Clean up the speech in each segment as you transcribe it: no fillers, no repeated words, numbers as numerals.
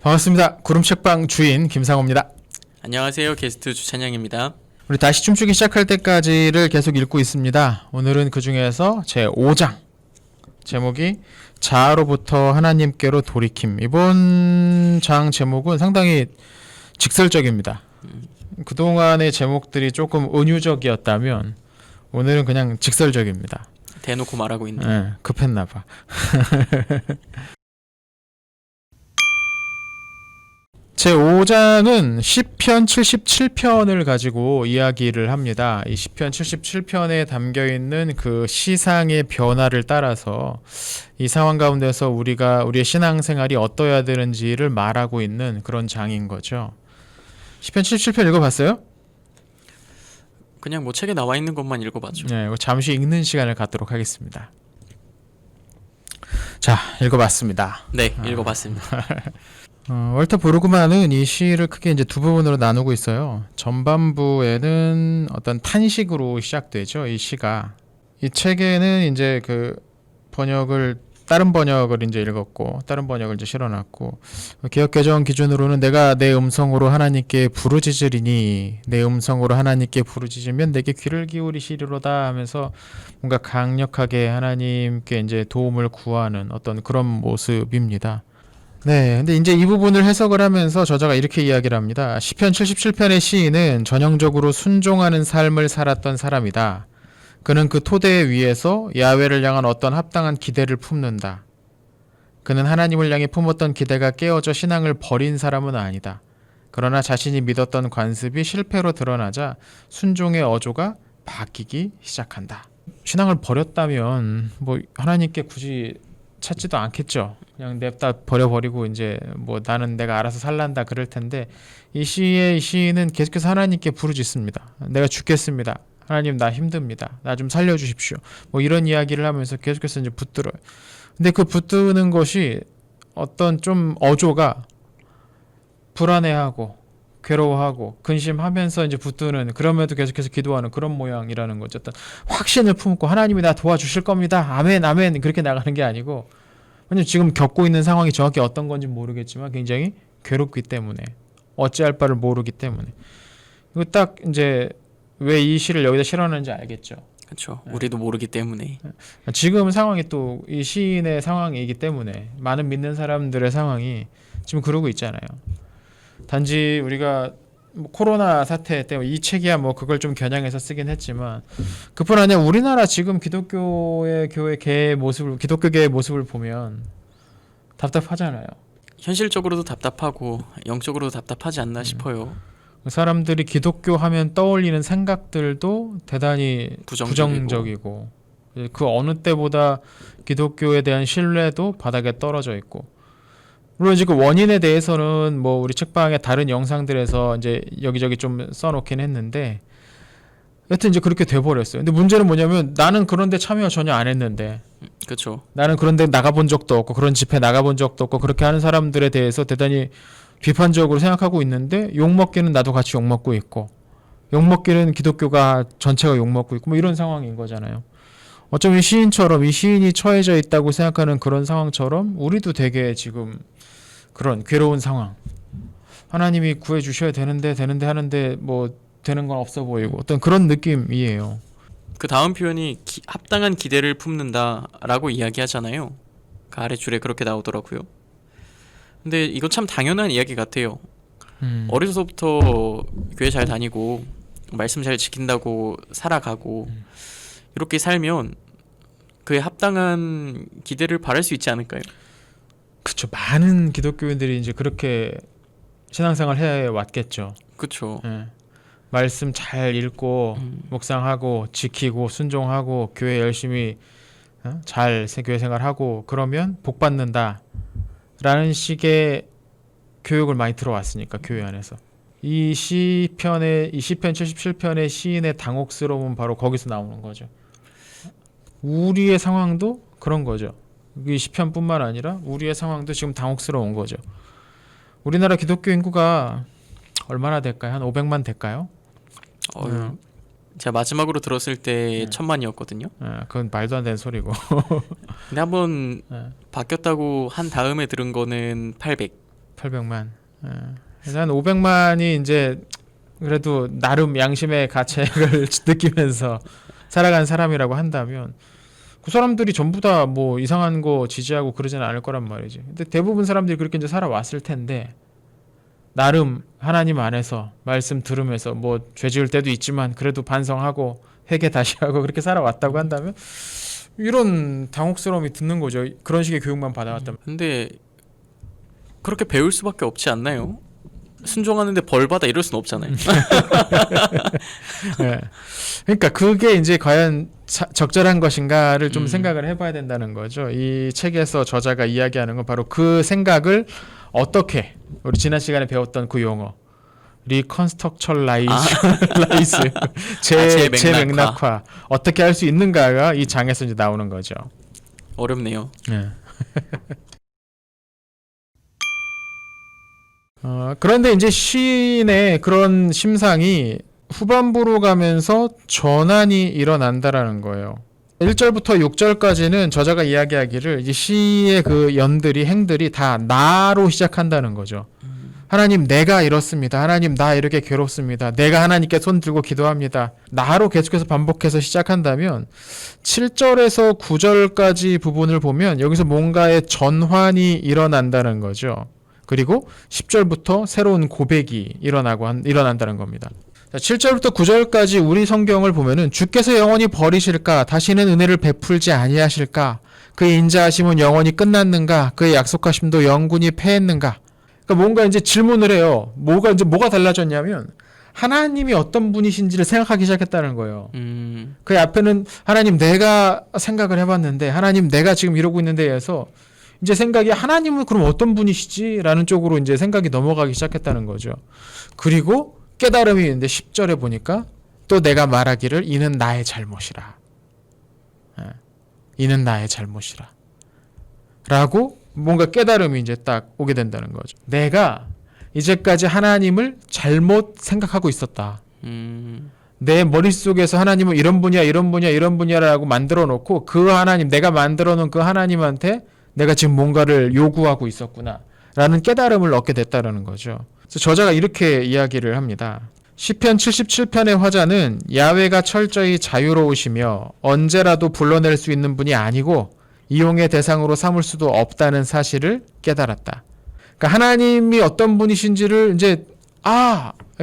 반갑습니다. 구름책방 주인 김상호입니다. 안녕하세요. 게스트 주찬영입니다. 우리 다시 춤추기 시작할 때까지를 계속 읽고 있습니다. 오늘은 그 중에서 제 5장 제목이 자아로부터 하나님께로 돌이킴. 이번 장 제목은 상당히 직설적입니다. 그동안의 제목들이 조금 은유적이었다면 오늘은 그냥 직설적입니다. 대놓고 말하고 있네. 네, 급했나 봐. 제 5장은 시편 77편을 가지고 이야기를 합니다. 이 시편 77편에 담겨있는 그 시상의 변화를 따라서 이 상황 가운데서 우리의 신앙생활이 어떠해야 되는지를 말하고 있는 그런 장인 거죠. 시편 77편 읽어봤어요? 그냥 뭐 책에 나와 있는 것만 읽어봤죠. 네, 잠시 읽는 시간을 갖도록 하겠습니다. 자, 읽어봤습니다. 네, 읽어봤습니다. 월터 브루그만은 이 시를 크게 이제 두 부분으로 나누고 있어요. 전반부에는 어떤 탄식으로 시작되죠. 이 시가. 이 책에는 이제 그 다른 번역을 이제 읽었고, 다른 번역을 이제 실어놨고, 개역개정 기준으로는 내가 내 음성으로 하나님께 부르짖으리니, 내 음성으로 하나님께 부르짖으면 내게 귀를 기울이시리로다 하면서 뭔가 강력하게 하나님께 이제 도움을 구하는 어떤 그런 모습입니다. 네, 근데 이제 이 부분을 해석을 하면서 저자가 이렇게 이야기를 합니다. 시편 77편의 시인은 전형적으로 순종하는 삶을 살았던 사람이다. 그는 그 토대 위에서 야훼를 향한 어떤 합당한 기대를 품는다. 그는 하나님을 향해 품었던 기대가 깨어져 신앙을 버린 사람은 아니다. 그러나 자신이 믿었던 관습이 실패로 드러나자 순종의 어조가 바뀌기 시작한다. 신앙을 버렸다면 뭐 하나님께 굳이 찾지도 않겠죠. 그냥 냅다 버려버리고 이제 뭐 나는 내가 알아서 살란다 그럴 텐데 이 시인은 계속해서 하나님께 부르짖습니다. 내가 죽겠습니다. 하나님 나 힘듭니다. 나 좀 살려주십시오. 뭐 이런 이야기를 하면서 계속해서 이제 붙들어요. 근데 그 붙드는 것이 어떤 좀 어조가 불안해하고 괴로워하고 근심하면서 이제 붙드는 그럼에도 계속해서 기도하는 그런 모양이라는 거죠. 어떤 확신을 품고 하나님이 나 도와주실 겁니다. 아멘 아멘 그렇게 나가는 게 아니고 왜냐면 지금 겪고 있는 상황이 정확히 어떤 건지 모르겠지만 굉장히 괴롭기 때문에 어찌할 바를 모르기 때문에 이거 딱 이제 왜 이 시를 여기다 실어놨는지 알겠죠. 그렇죠. 우리도 모르기 때문에. 지금 상황이 또 이 시인의 상황이기 때문에 많은 믿는 사람들의 상황이 지금 그러고 있잖아요. 단지 우리가 뭐 코로나 사태 때문에 이 책이야 뭐 그걸 좀 겨냥해서 쓰긴 했지만 그뿐 아니라 우리나라 지금 기독교계의 모습을 보면 답답하잖아요. 현실적으로도 답답하고 영적으로도 답답하지 않나 싶어요. 사람들이 기독교 하면 떠올리는 생각들도 대단히 부정적이고 그 어느 때보다 기독교에 대한 신뢰도 바닥에 떨어져 있고 물론 지금 원인에 대해서는 뭐 우리 책방의 다른 영상들에서 이제 여기저기 좀 써놓긴 했는데 여튼 이제 그렇게 돼버렸어요. 근데 문제는 뭐냐면 나는 그런데 참여 전혀 안 했는데 그렇죠. 나는 그런데 나가본 적도 없고 그런 집회 나가본 적도 없고 그렇게 하는 사람들에 대해서 대단히 비판적으로 생각하고 있는데 욕먹기는 나도 같이 욕먹고 있고 욕먹기는 기독교가 전체가 욕먹고 있고 뭐 이런 상황인 거잖아요. 어쩌면 이 시인이 처해져 있다고 생각하는 그런 상황처럼 우리도 되게 지금 그런 괴로운 상황 하나님이 구해주셔야 되는데 하는데 뭐 되는 건 없어 보이고 어떤 그런 느낌이에요. 그 다음 표현이 합당한 기대를 품는다라고 이야기하잖아요. 그 아래 줄에 그렇게 나오더라고요. 근데 이건 참 당연한 이야기 같아요. 어려서부터 교회 잘 다니고 말씀 잘 지킨다고 살아가고 이렇게 살면 그에 합당한 기대를 바랄 수 있지 않을까요? 그렇죠. 많은 기독교인들이 이제 그렇게 신앙생활 해 왔겠죠. 그렇죠. 말씀 잘 읽고 묵상하고 지키고 순종하고 교회 열심히 잘 교회 생활하고 그러면 복 받는다 라는 식의 교육을 많이 들어왔으니까 교회 안에서 이 시편 77편의 시인의 당혹스러움은 바로 거기서 나오는 거죠. 우리의 상황도 그런 거죠. 이 시편뿐만 아니라 우리의 상황도 지금 당혹스러운 거죠. 우리나라 기독교 인구가 얼마나 될까요? 한 500만 될까요? 제가 마지막으로 들었을 때 1000만이었거든요. 그건 말도 안 되는 소리고. 근데 한번 바뀌었다고 한 다음에 들은 거는 800. 800만. 그래서 한 500만이 이제 그래도 나름 양심의 가책을 느끼면서 살아간 사람이라고 한다면 그 사람들이 전부 다 뭐 이상한 거 지지하고 그러지는 않을 거란 말이지. 근데 대부분 사람들이 그렇게 이제 살아왔을 텐데 나름 하나님 안에서 말씀 들으면서 뭐 죄 지을 때도 있지만 그래도 반성하고 회개 다시 하고 그렇게 살아왔다고 한다면 이런 당혹스러움이 드는 거죠. 그런 식의 교육만 받아왔다면. 근데 그렇게 배울 수밖에 없지 않나요? 순종하는데 벌 받아 이럴 순 없잖아요. 네. 그러니까 그게 이제 과연 적절한 것인가를 좀 음. 생각을 해봐야 된다는 거죠. 이 책에서 저자가 이야기하는 건 바로 그 생각을 어떻게 우리 지난 시간에 배웠던 그 용어 리컨스트럭처라이즈 재맥락화 어떻게 할 수 있는가가 이 장에서 이제 나오는 거죠. 어렵네요. 네. 그런데 이제 시인의 그런 심상이 후반부로 가면서 전환이 일어난다라는 거예요. 1절부터 6절까지는 저자가 이야기하기를 이 시의 그 연들이 행들이 다 나로 시작한다는 거죠. 하나님 내가 이렇습니다. 하나님 나 이렇게 괴롭습니다. 내가 하나님께 손 들고 기도합니다. 나로 계속해서 반복해서 시작한다면 7절에서 9절까지 부분을 보면 여기서 뭔가의 전환이 일어난다는 거죠. 그리고 10절부터 새로운 고백이 일어난다는 겁니다. 7절부터 9절까지 우리 성경을 보면은 주께서 영원히 버리실까? 다시는 은혜를 베풀지 아니하실까? 그의 인자하심은 영원히 끝났는가? 그의 약속하심도 영군이 패했는가? 그러니까 뭔가 이제 질문을 해요. 뭐가 달라졌냐면 하나님이 어떤 분이신지를 생각하기 시작했다는 거예요. 그 앞에는 하나님 내가 생각을 해봤는데 하나님 내가 지금 이러고 있는데 해서 이제 생각이 하나님은 그럼 어떤 분이시지? 라는 쪽으로 이제 생각이 넘어가기 시작했다는 거죠. 그리고 깨달음이 있는데 10절에 보니까 또 내가 말하기를 이는 나의 잘못이라. 이는 나의 잘못이라. 라고 뭔가 깨달음이 이제 딱 오게 된다는 거죠. 내가 이제까지 하나님을 잘못 생각하고 있었다. 내 머릿속에서 하나님은 이런 분이야, 이런 분이야, 이런 분이야라고 만들어 놓고 그 하나님, 내가 만들어 놓은 그 하나님한테 내가 지금 뭔가를 요구하고 있었구나 라는 깨달음을 얻게 됐다는 거죠. 그래서 저자가 이렇게 이야기를 합니다. 시편 77편의 화자는 야훼가 철저히 자유로우시며 언제라도 불러낼 수 있는 분이 아니고 이용의 대상으로 삼을 수도 없다는 사실을 깨달았다. 그러니까 하나님이 어떤 분이신지를 이제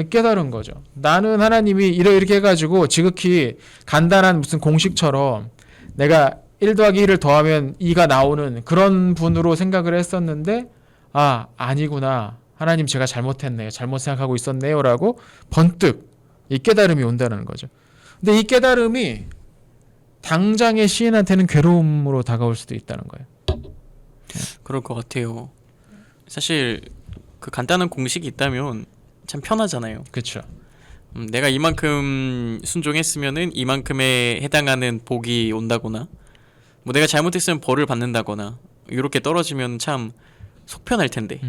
깨달은 거죠. 나는 하나님이 이렇게 해가지고 지극히 간단한 무슨 공식처럼 내가 1 더하기 1을 더하면 2가 나오는 그런 분으로 생각을 했었는데 아니구나. 하나님 제가 잘못했네요. 잘못 생각하고 있었네요. 라고 번뜩 이 깨달음이 온다는 거죠. 근데 이 깨달음이 당장의 시인한테는 괴로움으로 다가올 수도 있다는 거예요. 그럴 것 같아요. 사실 그 간단한 공식이 있다면 참 편하잖아요. 그렇죠. 내가 이만큼 순종했으면은 이만큼에 해당하는 복이 온다거나 뭐 내가 잘못했으면 벌을 받는다거나 이렇게 떨어지면 참 속편할 텐데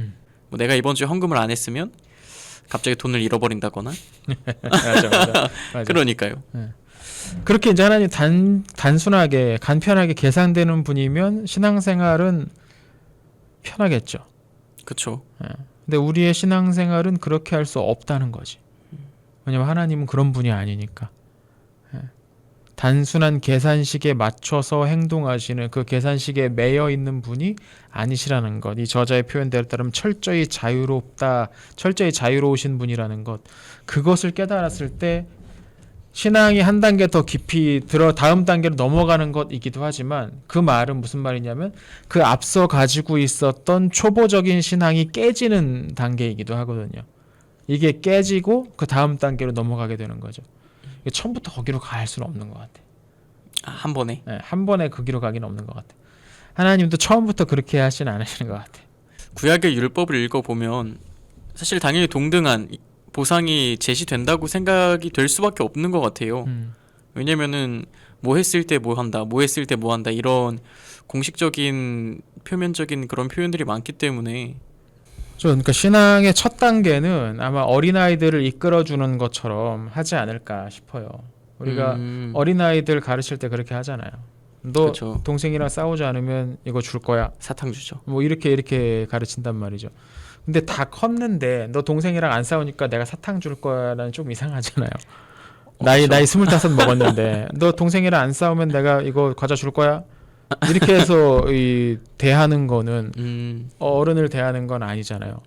뭐 내가 이번 주에 헌금을 안 했으면 갑자기 돈을 잃어버린다거나 맞아. 그러니까요. 그렇게 이제 하나님 단순하게 간편하게 계산되는 분이면 신앙생활은 편하겠죠. 그렇죠. 근데 우리의 신앙생활은 그렇게 할 수 없다는 거지. 왜냐면 하나님은 그런 분이 아니니까. 단순한 계산식에 맞춰서 행동하시는 그 계산식에 매여 있는 분이 아니시라는 것. 이 저자의 표현대로 따르면 철저히 자유로우신 분이라는 것. 그것을 깨달았을 때 신앙이 한 단계 더 깊이 다음 단계로 넘어가는 것이기도 하지만 그 말은 무슨 말이냐면 그 앞서 가지고 있었던 초보적인 신앙이 깨지는 단계이기도 하거든요. 이게 깨지고 그 다음 단계로 넘어가게 되는 거죠. 처음부터 거기로 갈 수는 없는 것 같아. 한 번에? 네, 한 번에 거기로 가기는 없는 것 같아. 하나님도 처음부터 그렇게 하시는 않으시는 것 같아. 구약의 율법을 읽어보면 사실 당연히 동등한 보상이 제시된다고 생각이 될 수밖에 없는 것 같아요. 왜냐면은 뭐 했을 때 뭐 한다, 뭐 했을 때 뭐 한다 이런 공식적인 표면적인 그런 표현들이 많기 때문에 그러니까 신앙의 첫 단계는 아마 어린아이들을 이끌어주는 것처럼 하지 않을까 싶어요. 우리가 어린아이들 가르칠 때 그렇게 하잖아요. 너 그쵸. 동생이랑 싸우지 않으면 이거 줄 거야. 사탕 주죠. 뭐 이렇게 가르친단 말이죠. 근데 다 컸는데 너 동생이랑 안 싸우니까 내가 사탕 줄 거야는 좀 이상하잖아요. 나이 25 먹었는데 너 동생이랑 안 싸우면 내가 이거 과자 줄 거야? 이렇게 해서 이 대하는 거는 어른을 대하는 건 아니잖아요.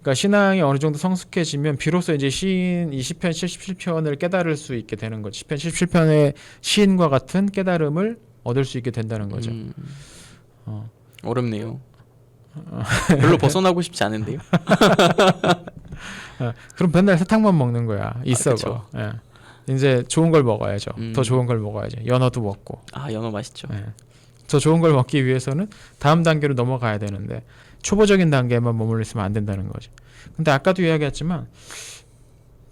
그러니까 신앙이 어느 정도 성숙해지면 비로소 이제 시인 이 시편 77편을 깨달을 수 있게 되는 거죠. 시편 77편의 시인과 같은 깨달음을 얻을 수 있게 된다는 거죠. 어렵네요. 별로 벗어나고 싶지 않은데요. 그럼 맨날 사탕만 먹는 거야. 있어. 그쵸. 예. 이제 좋은 걸 먹어야죠. 음. 더 좋은 걸 먹어야죠. 연어도 먹고. 아, 연어 맛있죠. 예. 더 좋은 걸 먹기 위해서는 다음 단계로 넘어가야 되는데 초보적인 단계만 머물러 있으면 안 된다는 거죠. 근데 아까도 이야기했지만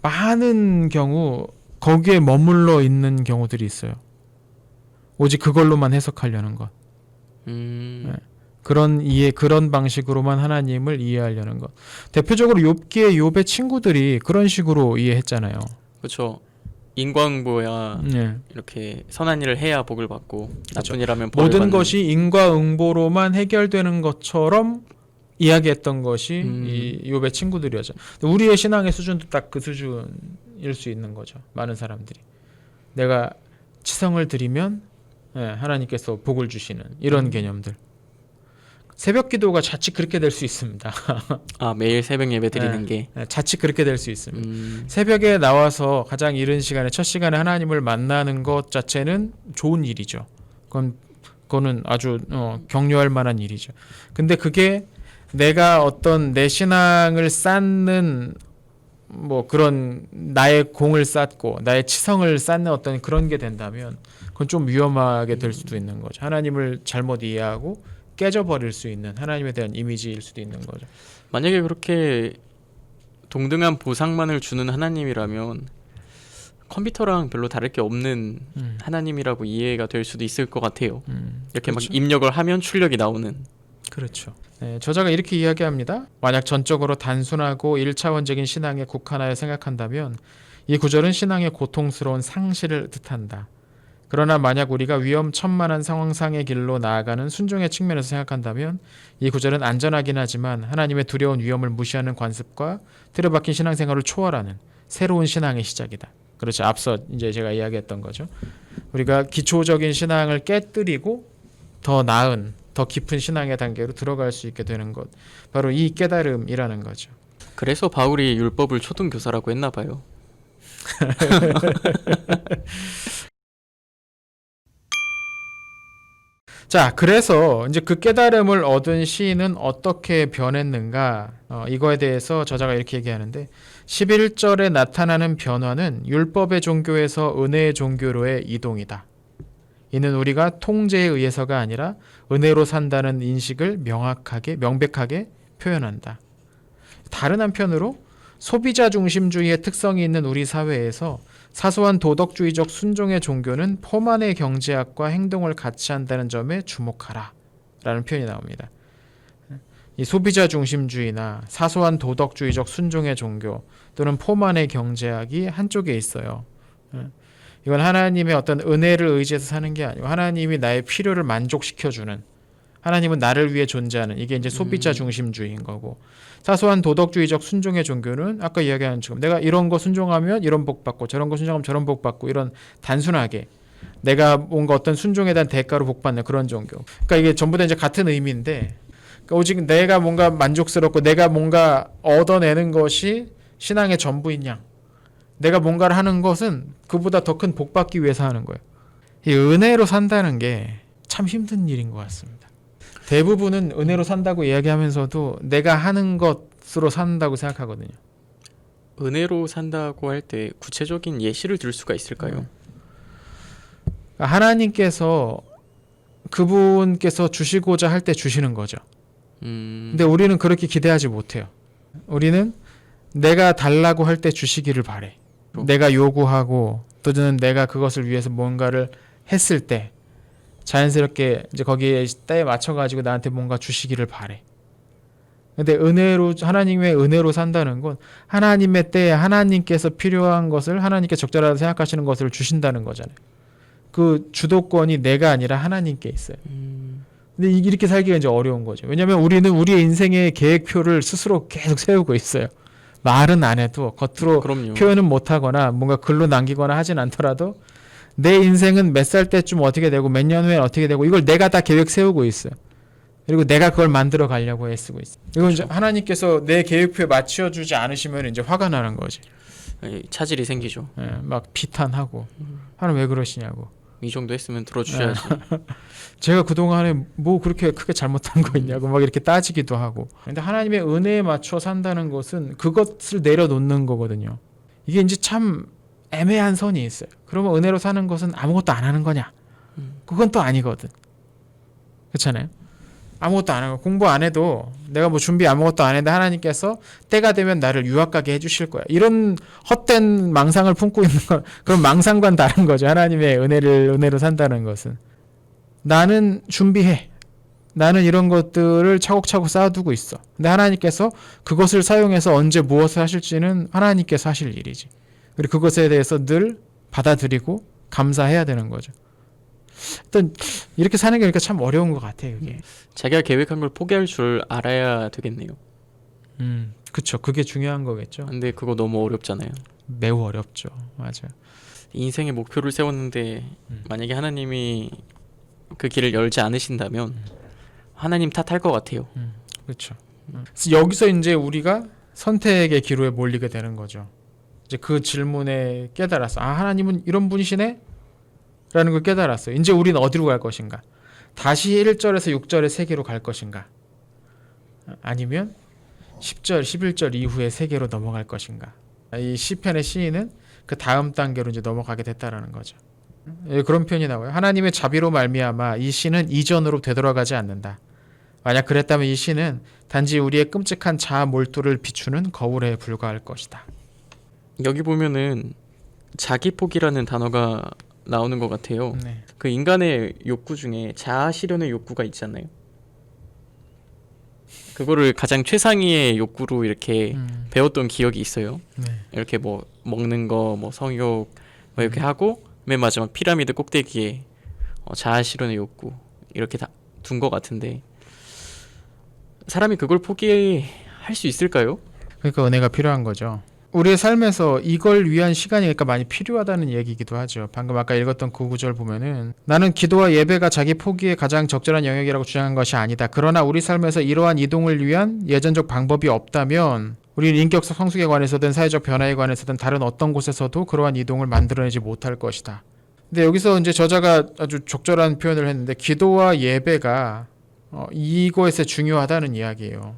많은 경우 거기에 머물러 있는 경우들이 있어요. 오직 그걸로만 해석하려는 것. 예. 그런 방식으로만 하나님을 이해하려는 것. 대표적으로 욥의 친구들이 그런 식으로 이해했잖아요. 그렇죠. 인과응보야 예. 이렇게 선한 일을 해야 복을 받고 그쵸. 나쁜 일하면 벌을 모든 받는. 것이 인과응보로만 해결되는 것처럼 이야기했던 것이 이 욥의 친구들이었죠. 우리의 신앙의 수준도 딱 그 수준일 수 있는 거죠. 많은 사람들이 내가 치성을 드리면 하나님께서 복을 주시는 이런 개념들. 새벽 기도가 자칫 그렇게 될 수 있습니다. 아, 매일 새벽 예배 드리는 게. 자칫 그렇게 될 수 있습니다. 새벽에 나와서 가장 이른 시간에 첫 시간에 하나님을 만나는 것 자체는 좋은 일이죠. 그거는 아주 격려할 만한 일이죠. 근데 그게 내가 어떤 내 신앙을 쌓는 뭐 그런 나의 공을 쌓고 나의 치성을 쌓는 어떤 그런 게 된다면 그건 좀 위험하게 될 수도 있는 거죠. 하나님을 잘못 이해하고 깨져버릴 수 있는 하나님에 대한 이미지일 수도 있는 거죠. 만약에 그렇게 동등한 보상만을 주는 하나님이라면 컴퓨터랑 별로 다를 게 없는 하나님이라고 이해가 될 수도 있을 것 같아요. 이렇게 그렇죠. 막 입력을 하면 출력이 나오는. 그렇죠. 저자가 이렇게 이야기합니다. 만약 전적으로 단순하고 1차원적인 신앙에 국한하여 생각한다면 이 구절은 신앙의 고통스러운 상실을 뜻한다. 그러나 만약 우리가 위험천만한 상황상의 길로 나아가는 순종의 측면에서 생각한다면 이 구절은 안전하긴 하지만 하나님의 두려운 위험을 무시하는 관습과 틀에 박힌 신앙생활을 초월하는 새로운 신앙의 시작이다. 그렇죠. 앞서 이제 제가 이야기했던 거죠. 우리가 기초적인 신앙을 깨뜨리고 더 나은, 더 깊은 신앙의 단계로 들어갈 수 있게 되는 것. 바로 이 깨달음이라는 거죠. 그래서 바울이 율법을 초등교사라고 했나 봐요. 자, 그래서 이제 그 깨달음을 얻은 시인은 어떻게 변했는가? 이거에 대해서 저자가 이렇게 얘기하는데 11절에 나타나는 변화는 율법의 종교에서 은혜의 종교로의 이동이다. 이는 우리가 통제에 의해서가 아니라 은혜로 산다는 인식을 명백하게 표현한다. 다른 한편으로 소비자 중심주의의 특성이 있는 우리 사회에서 사소한 도덕주의적 순종의 종교는 포만의 경제학과 행동을 같이 한다는 점에 주목하라 라는 표현이 나옵니다. 이 소비자 중심주의나 사소한 도덕주의적 순종의 종교 또는 포만의 경제학이 한쪽에 있어요. 이건 하나님의 어떤 은혜를 의지해서 사는 게 아니고 하나님이 나의 필요를 만족시켜주는, 하나님은 나를 위해 존재하는, 이게 이제 소비자 중심주의인 거고, 사소한 도덕주의적 순종의 종교는 아까 이야기한 것처럼 내가 이런 거 순종하면 이런 복 받고 저런 거 순종하면 저런 복 받고, 이런 단순하게 내가 뭔가 어떤 순종에 대한 대가로 복 받는 그런 종교. 그러니까 이게 전부 다 이제 같은 의미인데, 그러니까 오직 내가 뭔가 만족스럽고 내가 뭔가 얻어내는 것이 신앙의 전부인 양, 내가 뭔가를 하는 것은 그보다 더 큰 복 받기 위해서 하는 거예요. 이 은혜로 산다는 게 참 힘든 일인 것 같습니다. 대부분은 은혜로 산다고 이야기하면서도 내가 하는 것으로 산다고 생각하거든요. 은혜로 산다고 할 때 구체적인 예시를 들 수가 있을까요? 하나님께서 그분께서 주시고자 할 때 주시는 거죠. 근데 우리는 그렇게 기대하지 못해요. 우리는 내가 달라고 할 때 주시기를 바래. 내가 요구하고 또는 내가 그것을 위해서 뭔가를 했을 때 자연스럽게 이제 거기에 때에 맞춰가지고 나한테 뭔가 주시기를 바래. 근데 하나님의 은혜로 산다는 건 하나님의 때에 하나님께서 필요한 것을, 하나님께 적절하다고 생각하시는 것을 주신다는 거잖아요. 그 주도권이 내가 아니라 하나님께 있어요. 근데 이렇게 살기가 이제 어려운 거죠. 왜냐하면 우리는 우리의 인생의 계획표를 스스로 계속 세우고 있어요. 말은 안 해도 겉으로 그럼요. 표현은 못 하거나 뭔가 글로 남기거나 하진 않더라도 내 인생은 몇 살 때쯤 어떻게 되고 몇 년 후엔 어떻게 되고 이걸 내가 다 계획 세우고 있어요. 그리고 내가 그걸 만들어 가려고 애쓰고 있어요. 이건 이제 하나님께서 내 계획표에 맞춰주지 않으시면 이제 화가 나는 거지. 차질이 생기죠. 예, 막 비탄하고 하나님 왜 그러시냐고. 이 정도 했으면 들어주셔야지. 제가 그동안에 뭐 그렇게 크게 잘못한 거 있냐고 막 이렇게 따지기도 하고. 근데 하나님의 은혜에 맞춰 산다는 것은 그것을 내려놓는 거거든요. 이게 이제 참 애매한 선이 있어요. 그러면 은혜로 사는 것은 아무것도 안 하는 거냐? 그건 또 아니거든. 그렇잖아요. 아무것도 안 하고 공부 안 해도 내가 뭐 준비 아무것도 안 했는데 하나님께서 때가 되면 나를 유학 가게 해주실 거야. 이런 헛된 망상을 품고 있는 건 그런 망상과는 다른 거죠. 하나님의 은혜로 산다는 것은 나는 준비해. 나는 이런 것들을 차곡차곡 쌓아두고 있어. 근데 하나님께서 그것을 사용해서 언제 무엇을 하실지는 하나님께서 하실 일이지. 그리고 그것에 대해서 늘 받아들이고 감사해야 되는 거죠. 일단 이렇게 사는 게 그러니까 참 어려운 것 같아요. 이게. 자기가 계획한 걸 포기할 줄 알아야 되겠네요. 그쵸. 그게 중요한 거겠죠. 근데 그거 너무 어렵잖아요. 매우 어렵죠. 맞아요. 인생의 목표를 세웠는데 만약에 하나님이 그 길을 열지 않으신다면 하나님 탓할 것 같아요. 그렇죠. 그래서 여기서 이제 우리가 선택의 기로에 몰리게 되는 거죠. 이제 그 질문에 깨달았어. 아, 하나님은 이런 분이시네? 라는 걸 깨달았어요. 이제 우리는 어디로 갈 것인가? 다시 1절에서 6절의 세계로 갈 것인가? 아니면 10절, 11절 이후의 세계로 넘어갈 것인가? 이 시편의 시인은 그 다음 단계로 이제 넘어가게 됐다라는 거죠. 그런 표현이 나와요. 하나님의 자비로 말미암아 이 시는 이전으로 되돌아가지 않는다. 만약 그랬다면 이 시는 단지 우리의 끔찍한 자아 몰두를 비추는 거울에 불과할 것이다. 여기 보면은 자기 포기라는 단어가 나오는 것 같아요. 네. 그 인간의 욕구 중에 자아 실현의 욕구가 있잖아요. 그거를 가장 최상위의 욕구로 이렇게 배웠던 기억이 있어요. 네. 이렇게 뭐 먹는 거, 뭐 성욕 뭐 이렇게 하고 맨 마지막 피라미드 꼭대기에 자아 실현의 욕구 이렇게 다 둔 것 같은데 사람이 그걸 포기할 수 있을까요? 그러니까 은혜가 필요한 거죠. 우리의 삶에서 이걸 위한 시간이 그러니까 많이 필요하다는 얘기이기도 하죠. 방금 아까 읽었던 그 구절 보면은 나는 기도와 예배가 자기 포기에 가장 적절한 영역이라고 주장한 것이 아니다. 그러나 우리 삶에서 이러한 이동을 위한 예전적 방법이 없다면 우리는 인격적 성숙에 관해서든 사회적 변화에 관해서든 다른 어떤 곳에서도 그러한 이동을 만들어내지 못할 것이다. 근데 여기서 이제 저자가 아주 적절한 표현을 했는데 기도와 예배가 이것에 중요하다는 이야기예요.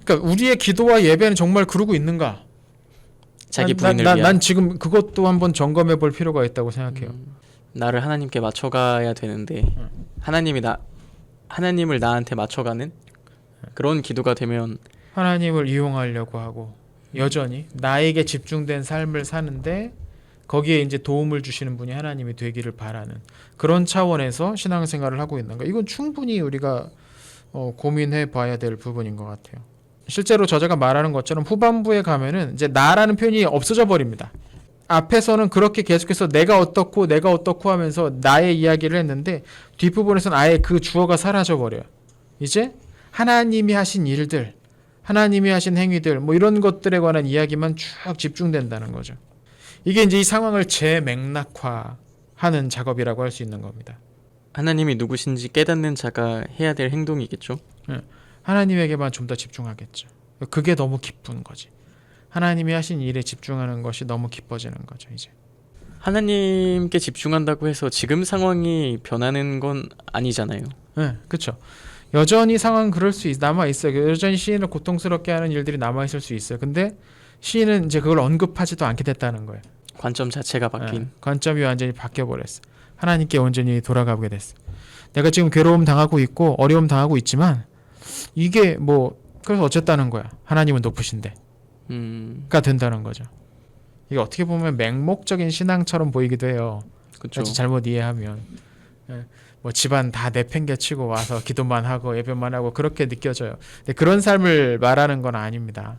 그러니까 우리의 기도와 예배는 정말 그러고 있는가? 자기 부인을 위한 난 지금 그것도 한번 점검해 볼 필요가 있다고 생각해요. 나를 하나님께 맞춰가야 되는데 하나님을 나한테 맞춰가는 그런 기도가 되면 하나님을 이용하려고 하고 여전히 나에게 집중된 삶을 사는데 거기에 이제 도움을 주시는 분이 하나님이 되기를 바라는 그런 차원에서 신앙생활을 하고 있는가? 이건 충분히 우리가 고민해 봐야 될 부분인 것 같아요. 실제로 저자가 말하는 것처럼 후반부에 가면은 이제 나라는 표현이 없어져 버립니다. 앞에서는 그렇게 계속해서 내가 어떻고 하면서 나의 이야기를 했는데 뒷부분에서는 아예 그 주어가 사라져 버려요. 이제 하나님이 하신 일들, 하나님이 하신 행위들 뭐 이런 것들에 관한 이야기만 쭉 집중된다는 거죠. 이게 이제 이 상황을 재맥락화하는 작업이라고 할 수 있는 겁니다. 하나님이 누구신지 깨닫는 자가 해야 될 행동이겠죠. 하나님에게만 좀 더 집중하겠죠. 그게 너무 기쁜 거지. 하나님이 하신 일에 집중하는 것이 너무 기뻐지는 거죠. 이제 하나님께 집중한다고 해서 지금 상황이 변하는 건 아니잖아요. 네, 그렇죠. 여전히 상황 그럴 수 남아 있어요. 여전히 시인을 고통스럽게 하는 일들이 남아 있을 수 있어요. 근데 시인은 이제 그걸 언급하지도 않게 됐다는 거예요. 관점 자체가 바뀐. 관점이 완전히 바뀌어 버렸어. 하나님께 온전히 돌아가게 됐어. 내가 지금 괴로움 당하고 있고 어려움 당하고 있지만 이게 뭐 그래서 어쨌다는 거야. 하나님은 높으신데. 가 된다는 거죠. 이게 어떻게 보면 맹목적인 신앙처럼 보이기도 해요. 그렇죠. 잘못 이해하면 뭐 집안 다 내팽개치고 와서 기도만 하고 예배만 하고 그렇게 느껴져요. 근데 그런 삶을 말하는 건 아닙니다.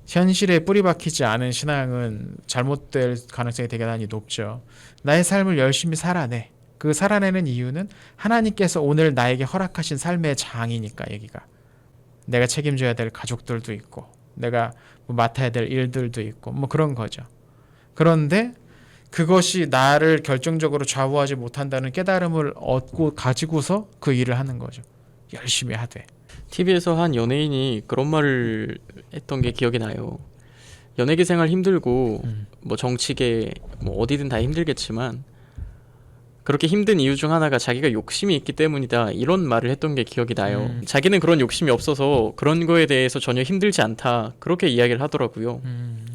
현실에 뿌리 박히지 않은 신앙은 잘못될 가능성이 되게 많이 높죠. 나의 삶을 열심히 살아내. 그 살아내는 이유는 하나님께서 오늘 나에게 허락하신 삶의 장이니까. 여기가 내가 책임져야 될 가족들도 있고 내가 뭐 맡아야 될 일들도 있고 뭐 그런 거죠. 그런데 그것이 나를 결정적으로 좌우하지 못한다는 깨달음을 얻고 가지고서 그 일을 하는 거죠. 열심히 하되. TV에서 한 연예인이 그런 말을 했던 게 기억이 나요. 연예계 생활 힘들고 뭐 정치계 뭐 어디든 다 힘들겠지만 그렇게 힘든 이유 중 하나가 자기가 욕심이 있기 때문이다, 이런 말을 했던 게 기억이 나요. 자기는 그런 욕심이 없어서 그런 거에 대해서 전혀 힘들지 않다, 그렇게 이야기를 하더라고요.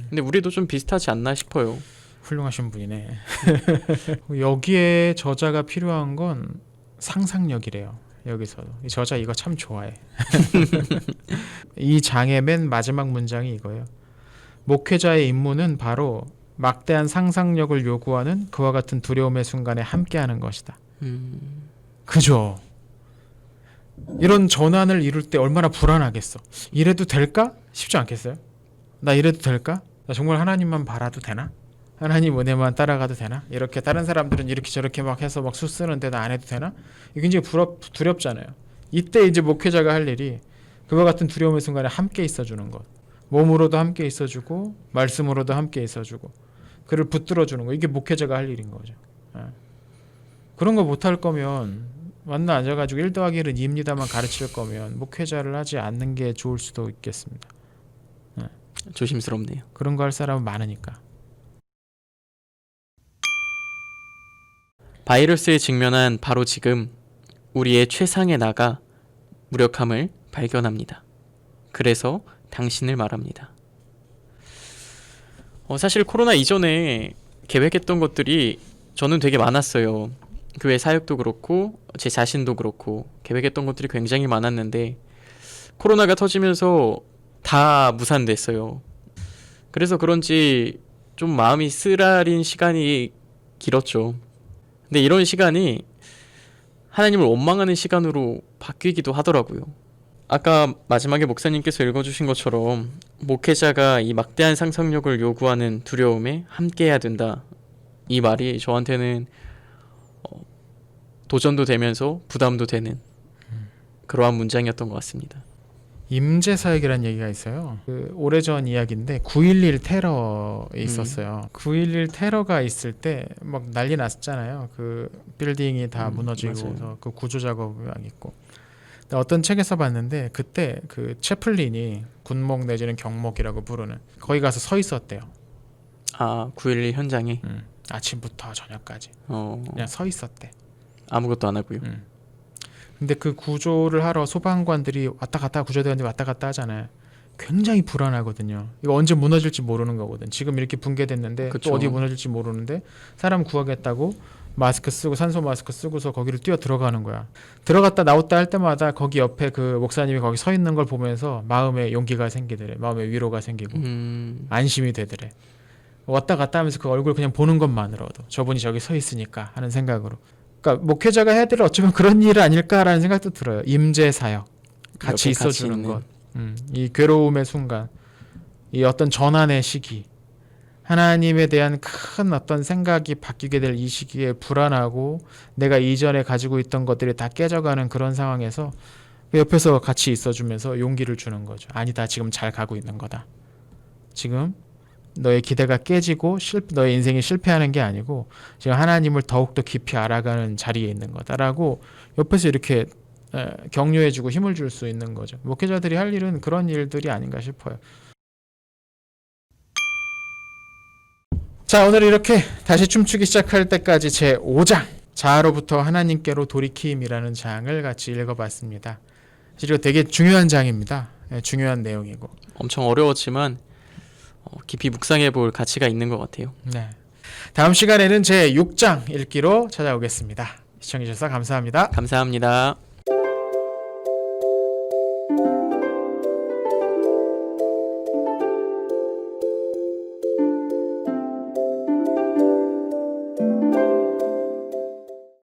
근데 우리도 좀 비슷하지 않나 싶어요. 훌륭하신 분이네. 여기에 저자가 필요한 건 상상력이래요. 여기서도 이 저자 이거 참 좋아해. 이 장의 맨 마지막 문장이 이거예요. 목회자의 임무는 바로 막대한 상상력을 요구하는 그와 같은 두려움의 순간에 함께하는 것이다. 그죠? 이런 전환을 이룰 때 얼마나 불안하겠어. 이래도 될까? 싶지 않겠어요? 나 이래도 될까? 나 정말 하나님만 바라도 되나? 하나님 은혜만 따라가도 되나? 이렇게 다른 사람들은 이렇게 저렇게 막 해서 막 수 쓰는데 나 안 해도 되나? 이게 굉장히 두렵잖아요. 이때 이제 목회자가 할 일이 그와 같은 두려움의 순간에 함께 있어주는 것. 몸으로도 함께 있어주고 말씀으로도 함께 있어주고 그를 붙들어주는 거. 이게 목회자가 할 일인 거죠. 그런 거 못할 거면 만나 앉아가지고 1 더하기 1은 2입니다만 가르칠 거면 목회자를 하지 않는 게 좋을 수도 있겠습니다. 조심스럽네요. 그런 거 할 사람은 많으니까. 바이러스에 직면한 바로 지금 우리의 최상에 나가 무력함을 발견합니다. 그래서 당신을 말합니다. 사실 코로나 이전에 계획했던 것들이 저는 되게 많았어요. 교회 사역도 그렇고 제 자신도 그렇고 계획했던 것들이 굉장히 많았는데 코로나가 터지면서 다 무산됐어요. 그래서 그런지 좀 마음이 쓰라린 시간이 길었죠. 근데 이런 시간이 하나님을 원망하는 시간으로 바뀌기도 하더라고요. 아까 마지막에 목사님께서 읽어주신 것처럼 목회자가 이 막대한 상상력을 요구하는 두려움에 함께해야 된다, 이 말이 저한테는 도전도 되면서 부담도 되는 그러한 문장이었던 것 같습니다. 임재사역이라는 얘기가 있어요. 그 오래전 이야기인데 9.11 테러에 있었어요. 9.11 테러가 있을 때 막 난리 났었잖아요. 그 빌딩이 다 무너지고 그 구조 작업이 막 있고. 근데 어떤 책에서 봤는데 그때 그 채플린이 군목 내지는 경목이라고 부르는 거기 가서 서 있었대요. 아, 9.11 현장에? 아침부터 저녁까지 그냥 서 있었대. 아무것도 안 하고요. 근데 그 구조를 하러 소방관들이 왔다 갔다, 구조대원들이 왔다 갔다 하잖아요. 굉장히 불안하거든요. 이거 언제 무너질지 모르는 거거든. 지금 이렇게 붕괴됐는데 그쵸. 또 어디 무너질지 모르는데 사람 구하겠다고 마스크 쓰고 산소 마스크 쓰고서 거기를 뛰어 들어가는 거야. 들어갔다 나왔다 할 때마다 거기 옆에 그 목사님이 거기 서 있는 걸 보면서 마음에 용기가 생기더래. 마음에 위로가 생기고 안심이 되더래. 왔다 갔다 하면서 그 얼굴 그냥 보는 것만으로도 저분이 저기 서 있으니까 하는 생각으로. 그러니까 목회자가 해야 될 어쩌면 그런 일 아닐까라는 생각도 들어요. 임재사역, 같이 있어주는 것, 이 괴로움의 순간, 이 어떤 전환의 시기, 하나님에 대한 큰 어떤 생각이 바뀌게 될 이 시기에 불안하고 내가 이전에 가지고 있던 것들이 다 깨져가는 그런 상황에서 옆에서 같이 있어주면서 용기를 주는 거죠. 아니다, 지금 잘 가고 있는 거다. 지금 너의 기대가 깨지고 너의 인생이 실패하는 게 아니고 지금 하나님을 더욱더 깊이 알아가는 자리에 있는 거다라고 옆에서 이렇게 격려해주고 힘을 줄 수 있는 거죠. 목회자들이 할 일은 그런 일들이 아닌가 싶어요. 자, 오늘 이렇게 다시 춤추기 시작할 때까지 제 5장 자아로부터 하나님께로 돌이킴이라는 장을 같이 읽어봤습니다. 사실 이거 되게 중요한 장입니다. 중요한 내용이고 엄청 어려웠지만 깊이 묵상해 볼 가치가 있는 것 같아요. 네. 다음 시간에는 제 6장 읽기로 찾아오겠습니다. 시청해 주셔서 감사합니다. 감사합니다.